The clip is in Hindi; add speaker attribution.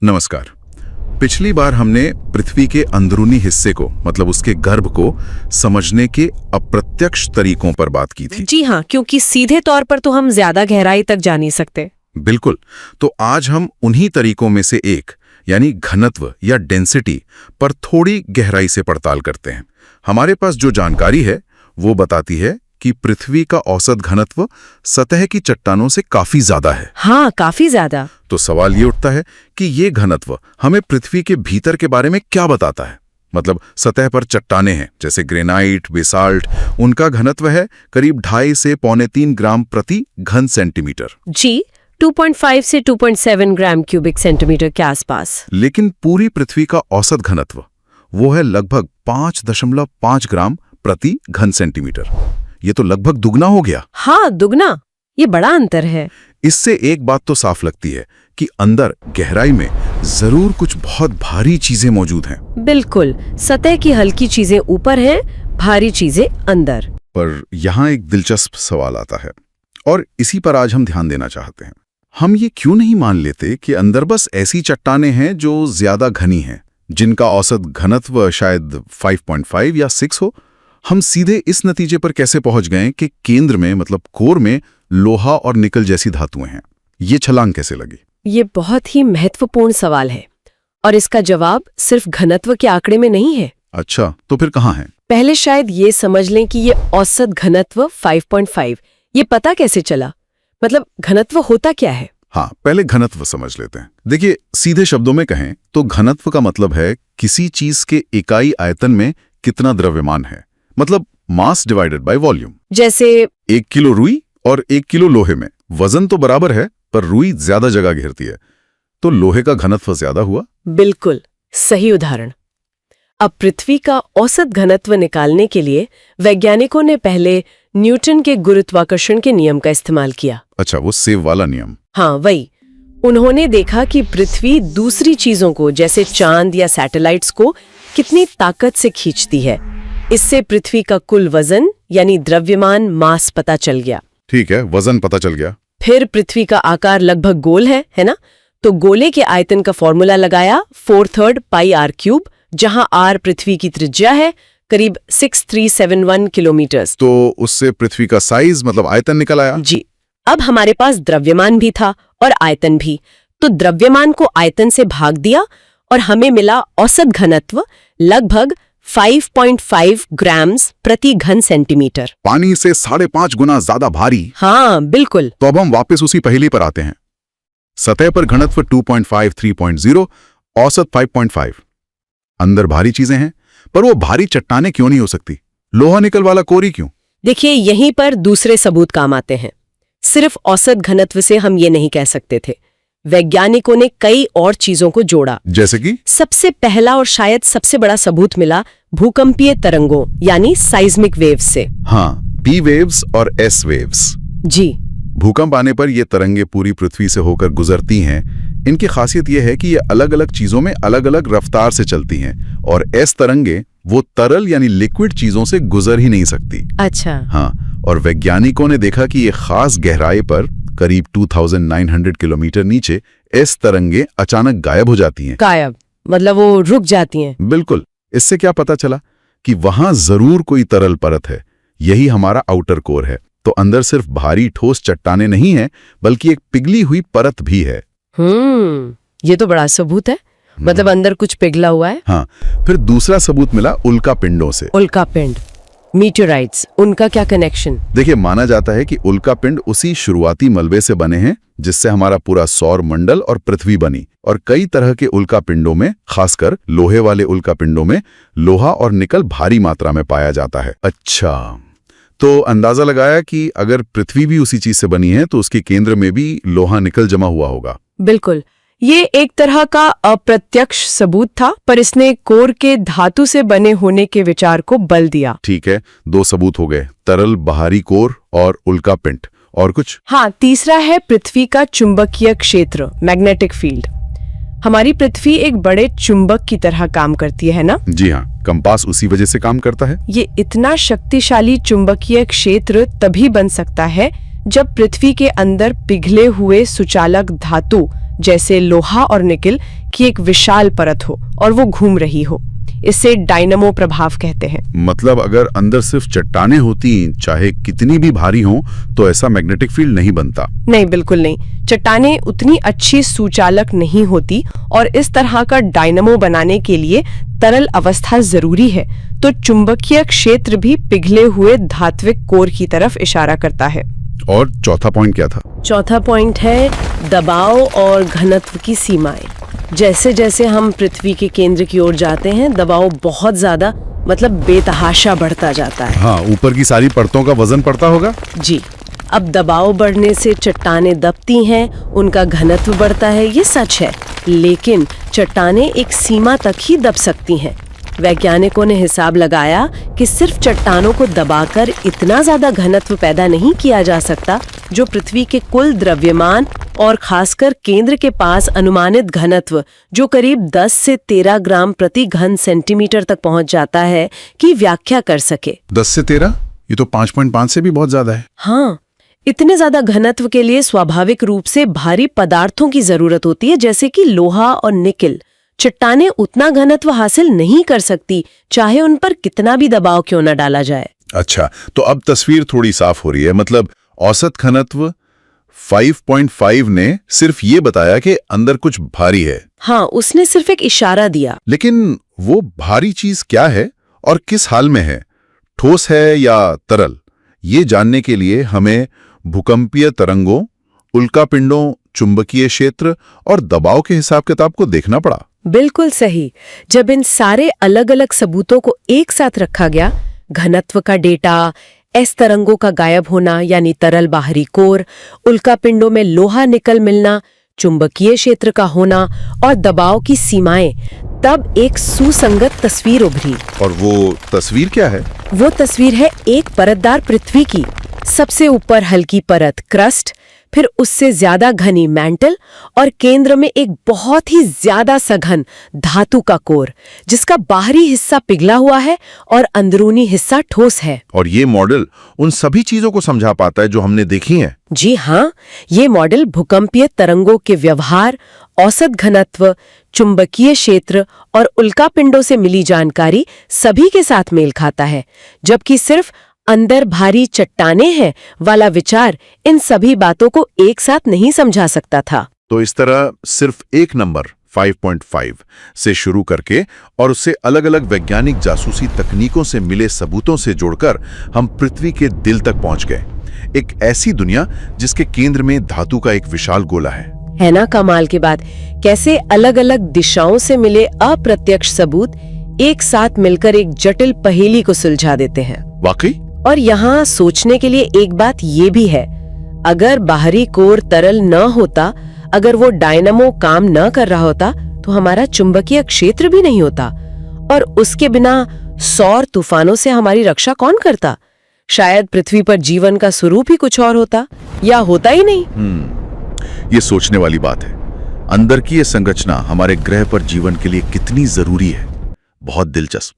Speaker 1: नमस्कार। पिछली बार हमने पृथ्वी के अंदरूनी हिस्से को मतलब उसके गर्भ को समझने के अप्रत्यक्ष तरीकों पर बात की थी।
Speaker 2: जी हाँ, क्योंकि सीधे तौर पर तो हम ज्यादा गहराई तक जा नहीं सकते।
Speaker 1: बिल्कुल। तो आज हम उन्हीं तरीकों में से एक यानी घनत्व या डेंसिटी पर थोड़ी गहराई से पड़ताल करते हैं। हमारे पास जो जानकारी है वो बताती है कि पृथ्वी का औसत घनत्व सतह की चट्टानों से काफी ज्यादा है।
Speaker 2: हाँ, काफी ज्यादा।
Speaker 1: तो सवाल ये उठता है कि ये घनत्व हमें पृथ्वी के भीतर के बारे में क्या बताता है। मतलब सतह पर चट्टानें हैं जैसे ग्रेनाइट, बेसाल्ट, उनका घनत्व है करीब 2.5 से 3.25 ग्राम प्रति घन सेंटीमीटर।
Speaker 2: जी, 2.5 से 2.7 ग्राम क्यूबिक सेंटीमीटर के आसपास।
Speaker 1: लेकिन पूरी पृथ्वी का औसत घनत्व वो है लगभग 5.5 ग्राम प्रति घन सेंटीमीटर। ये तो लगभग दुगना हो गया।
Speaker 2: हाँ, दुगना। ये बड़ा अंतर है।
Speaker 1: इससे एक बात तो साफ लगती है कि अंदर गहराई में जरूर कुछ बहुत भारी चीजें मौजूद हैं।
Speaker 2: बिल्कुल, सतह की हल्की चीजें ऊपर हैं, भारी चीजें अंदर।
Speaker 1: पर यहाँ एक दिलचस्प सवाल आता है और इसी पर आज हम ध्यान देना चाहते हैं। हम ये क्यों नहीं मान लेते कि अंदर बस ऐसी चट्टानें हैं जो ज्यादा घनी हैं, जिनका औसत घनत्व शायद 5.5 या 6 हो। हम सीधे इस नतीजे पर कैसे पहुंच गए कि केंद्र में मतलब कोर में लोहा और निकल जैसी धातुएं हैं? ये छलांग कैसे लगी?
Speaker 2: ये बहुत ही महत्वपूर्ण सवाल है और इसका जवाब सिर्फ घनत्व के आंकड़े में नहीं है।
Speaker 1: अच्छा, तो फिर कहाँ है?
Speaker 2: पहले शायद ये समझ लें कि ये औसत घनत्व 5.5 ये पता कैसे चला? मतलब घनत्व होता क्या है?
Speaker 1: हाँ, पहले घनत्व समझ लेते हैं। देखिए, सीधे शब्दों में कहें तो घनत्व का मतलब है किसी चीज के इकाई आयतन में कितना द्रव्यमान है, मतलब मास डिवाइडेड बाय वॉल्यूम।
Speaker 2: जैसे
Speaker 1: 1 किलो रुई और 1 किलो लोहे में वजन तो बराबर है, पर रुई ज्यादा जगह घेरती है, तो लोहे का घनत्व ज्यादा हुआ।
Speaker 2: बिल्कुल सही उदाहरण। अब पृथ्वी का औसत घनत्व निकालने के लिए वैज्ञानिकों ने पहले न्यूटन के गुरुत्वाकर्षण के नियम का इस्तेमाल किया।
Speaker 1: अच्छा, वो सेव वाला नियम।
Speaker 2: हाँ, वही। उन्होंने देखा कि पृथ्वी दूसरी चीजों को जैसे चांद या सैटेलाइट्स को कितनी ताकत से खींचती है। इससे पृथ्वी का कुल वजन यानी द्रव्यमान मास पता चल गया।
Speaker 1: ठीक है, वजन पता चल गया।
Speaker 2: फिर पृथ्वी का आकार लगभग गोल है ना? तो गोले के आयतन का फॉर्मूला लगाया 4/3 πr³, जहां r पृथ्वी की त्रिज्या है करीब 6371 किलोमीटर।
Speaker 1: तो उससे पृथ्वी का साइज मतलब आयतन निकल आया।
Speaker 2: जी। अब हमारे पास द्रव्यमान भी था और आयतन भी। तो द्रव्यमान को आयतन से भाग दिया और हमें मिला औसत घनत्व लगभग 5.5 ग्राम्स प्रति घन सेंटीमीटर।
Speaker 1: पानी से 5.5 गुना ज्यादा भारी।
Speaker 2: हाँ, बिल्कुल।
Speaker 1: तो अब हम वापस उसी पहेली पर आते हैं। सतह पर घनत्व 2.5, 3.0, औसत 5.5। अंदर भारी चीजें हैं, पर वो भारी चट्टानें क्यों नहीं हो सकती? लोहा निकल वाला कोरी क्यों?
Speaker 2: देखिए, यहीं पर दूसरे सबूत काम आते हैं। सिर्फ औसत घनत्व से हम ये नहीं कह सकते थे। वैज्ञानिकों ने कई और चीजों को जोड़ा।
Speaker 1: जैसे कि
Speaker 2: सबसे पहला और शायद सबसे बड़ा सबूत मिला भूकंपीय तरंगों यानी साइज्मिक वेव्स से।
Speaker 1: हाँ, पी वेव्स और एस वेव्स।
Speaker 2: जी।
Speaker 1: भूकंप आने पर ये तरंगे पूरी पृथ्वी से होकर गुजरती हैं। इनकी खासियत यह है कि ये अलग अलग चीजों में अलग अलग रफ्तार से चलती हैं और एस तरंगे वो तरल यानी लिक्विड चीजों से गुजर ही नहीं सकती।
Speaker 2: अच्छा।
Speaker 1: हाँ, और वैज्ञानिकों ने देखा कि ये खास गहराई पर करीब 2900 किलोमीटर नीचे एस तरंगे अचानक गायब हो जाती हैं।
Speaker 2: गायब मतलब वो रुक जाती हैं।
Speaker 1: बिल्कुल। इससे क्या पता चला कि वहां जरूर कोई तरल परत है। यही हमारा आउटर कोर है। तो अंदर सिर्फ भारी ठोस चट्टानें नहीं है, बल्कि एक पिघली हुई परत भी है।
Speaker 2: ये तो बड़ा सबूत है। मतलब अंदर कुछ पिघला हुआ है।
Speaker 1: हाँ, फिर दूसरा सबूत मिला उल्का पिंडों से।
Speaker 2: उल्का पिंड, मीटेराइट्स, उनका क्या कनेक्शन?
Speaker 1: देखिए, माना जाता है कि उल्का पिंड उसी शुरुआती मलबे से बने हैं जिससे हमारा पूरा सौर मंडल और पृथ्वी बनी। और कई तरह के उल्का पिंडों में, खासकर लोहे वाले उल्का पिंडों में, लोहा और निकल भारी मात्रा में पाया जाता है। अच्छा, तो अंदाजा लगाया कि अगर पृथ्वी भी उसी चीज से बनी है तो उसके केंद्र में भी लोहा निकल जमा हुआ होगा।
Speaker 2: बिल्कुल। ये एक तरह का अप्रत्यक्ष सबूत था, पर इसने कोर के धातु से बने होने के विचार को बल दिया।
Speaker 1: ठीक है, 2 सबूत हो गए, तरल बाहरी कोर और उल्का पिंड। और कुछ?
Speaker 2: हाँ, तीसरा है पृथ्वी का चुंबकीय क्षेत्र, मैग्नेटिक फील्ड। हमारी पृथ्वी एक बड़े चुंबक की तरह काम करती है ना?
Speaker 1: जी हाँ, कंपास उसी वजह से काम करता है।
Speaker 2: ये इतना शक्तिशाली चुंबकीय क्षेत्र तभी बन सकता है जब पृथ्वी के अंदर पिघले हुए सुचालक धातु
Speaker 3: जैसे लोहा और निकिल की एक विशाल परत हो और वो घूम रही हो। इसे डायनामो प्रभाव कहते हैं।
Speaker 1: मतलब अगर अंदर सिर्फ चट्टानें होती, चाहे कितनी भी भारी हों, तो ऐसा मैग्नेटिक फील्ड नहीं बनता।
Speaker 3: नहीं, बिल्कुल नहीं। चट्टानें उतनी अच्छी सुचालक नहीं होती और इस तरह का डायनामो बनाने के लिए तरल अवस्था जरूरी है। तो चुंबकीय क्षेत्र भी पिघले हुए धात्विक कोर की तरफ इशारा करता है।
Speaker 1: और चौथा पॉइंट क्या था?
Speaker 2: चौथा पॉइंट है दबाव और घनत्व की सीमाएं। जैसे जैसे हम पृथ्वी के केंद्र की ओर जाते हैं, दबाव बहुत ज्यादा मतलब बेतहाशा बढ़ता जाता है।
Speaker 1: हाँ, ऊपर की सारी परतों का वजन पड़ता होगा।
Speaker 2: जी, अब दबाव बढ़ने से चट्टानें दबती हैं, उनका घनत्व बढ़ता है, ये सच है। लेकिन चट्टानें एक सीमा तक ही दब सकती हैं। वैज्ञानिकों ने हिसाब लगाया कि सिर्फ चट्टानों को दबाकर इतना ज्यादा घनत्व पैदा नहीं किया जा सकता जो पृथ्वी के कुल द्रव्यमान और खासकर केंद्र के पास अनुमानित घनत्व, जो करीब 10 से 13 ग्राम प्रति घन सेंटीमीटर तक पहुंच जाता है, की व्याख्या कर सके।
Speaker 1: 10 से 13? ये तो 5.5 से भी बहुत ज्यादा है।
Speaker 2: हाँ, इतने ज्यादा घनत्व के लिए स्वाभाविक रूप से भारी पदार्थों की जरूरत होती है, जैसे कि लोहा और निकिल। चट्टानें उतना घनत्व हासिल नहीं कर सकती, चाहे उन पर कितना भी दबाव क्यों न डाला जाए।
Speaker 1: अच्छा, तो अब तस्वीर थोड़ी साफ हो रही है। मतलब औसत घनत्व 5.5 ने सिर्फ ये बताया कि अंदर कुछ भारी है।
Speaker 2: हाँ, उसने सिर्फ एक इशारा दिया।
Speaker 1: लेकिन वो भारी चीज क्या है और किस हाल में है, ठोस है या तरल? ये जानने के लिए हमें भूकंपीय तरंगों, उल्कापिंडों, चुंबकीय क्षेत्र और दबाव के हिसाब किताब को देखना पड़ा।
Speaker 2: बिल्कुल सही। जब इन सारे अलग अलग सबूतों को एक साथ रखा गया, घनत्व का डेटा, एस तरंगों का गायब होना यानी तरल बाहरी कोर, उल्कापिंडों में लोहा निकल मिलना, चुंबकीय क्षेत्र का होना और दबाव की सीमाएं, तब एक सुसंगत तस्वीर उभरी।
Speaker 1: और वो तस्वीर क्या है?
Speaker 2: वो तस्वीर है एक परतदार पृथ्वी की। सबसे ऊपर हल्की परत क्रस्ट, फिर उससे ज्यादा घनी मैंटल और केंद्र में एक बहुत ही ज्यादा सघन धातु का कोर, जिसका बाहरी हिस्सा पिघला हुआ है और अंदरूनी हिस्सा ठोस है।
Speaker 1: और ये मॉडल उन सभी चीजों को समझा पाता है जो हमने देखी हैं।
Speaker 2: जी हाँ, ये मॉडल भूकंपीय तरंगों के व्यवहार, औसत घनत्व, चुंबकीय क्षेत्र और उल्कापिंडों से मिली जानकारी सभी के साथ मेल खाता है, जबकि सिर्फ अंदर भारी चट्टानें हैं वाला विचार इन सभी बातों को एक साथ नहीं समझा सकता था।
Speaker 1: तो इस तरह सिर्फ एक नंबर 5.5 से शुरू करके और उससे अलग अलग वैज्ञानिक जासूसी तकनीकों से मिले सबूतों से जोड़कर हम पृथ्वी के दिल तक पहुंच गए। एक ऐसी दुनिया जिसके केंद्र में धातु का एक विशाल गोला है
Speaker 2: ना कमाल की बात, कैसे अलग अलग दिशाओं से मिले अप्रत्यक्ष सबूत एक साथ मिलकर एक जटिल पहेली को सुलझा देते हैं।
Speaker 1: वाकई।
Speaker 2: और यहाँ सोचने के लिए एक बात ये भी है, अगर बाहरी कोर तरल न होता, अगर वो डायनामो काम न कर रहा होता, तो हमारा चुंबकीय क्षेत्र भी नहीं होता, और उसके बिना सौर तूफानों से हमारी रक्षा कौन करता? शायद पृथ्वी पर जीवन का स्वरूप ही कुछ और होता, या होता ही नहीं।
Speaker 1: ये सोचने वाली बात है। अंदर की ये संरचना हमारे ग्रह पर जीवन के लिए कितनी जरूरी है। बहुत दिलचस्प।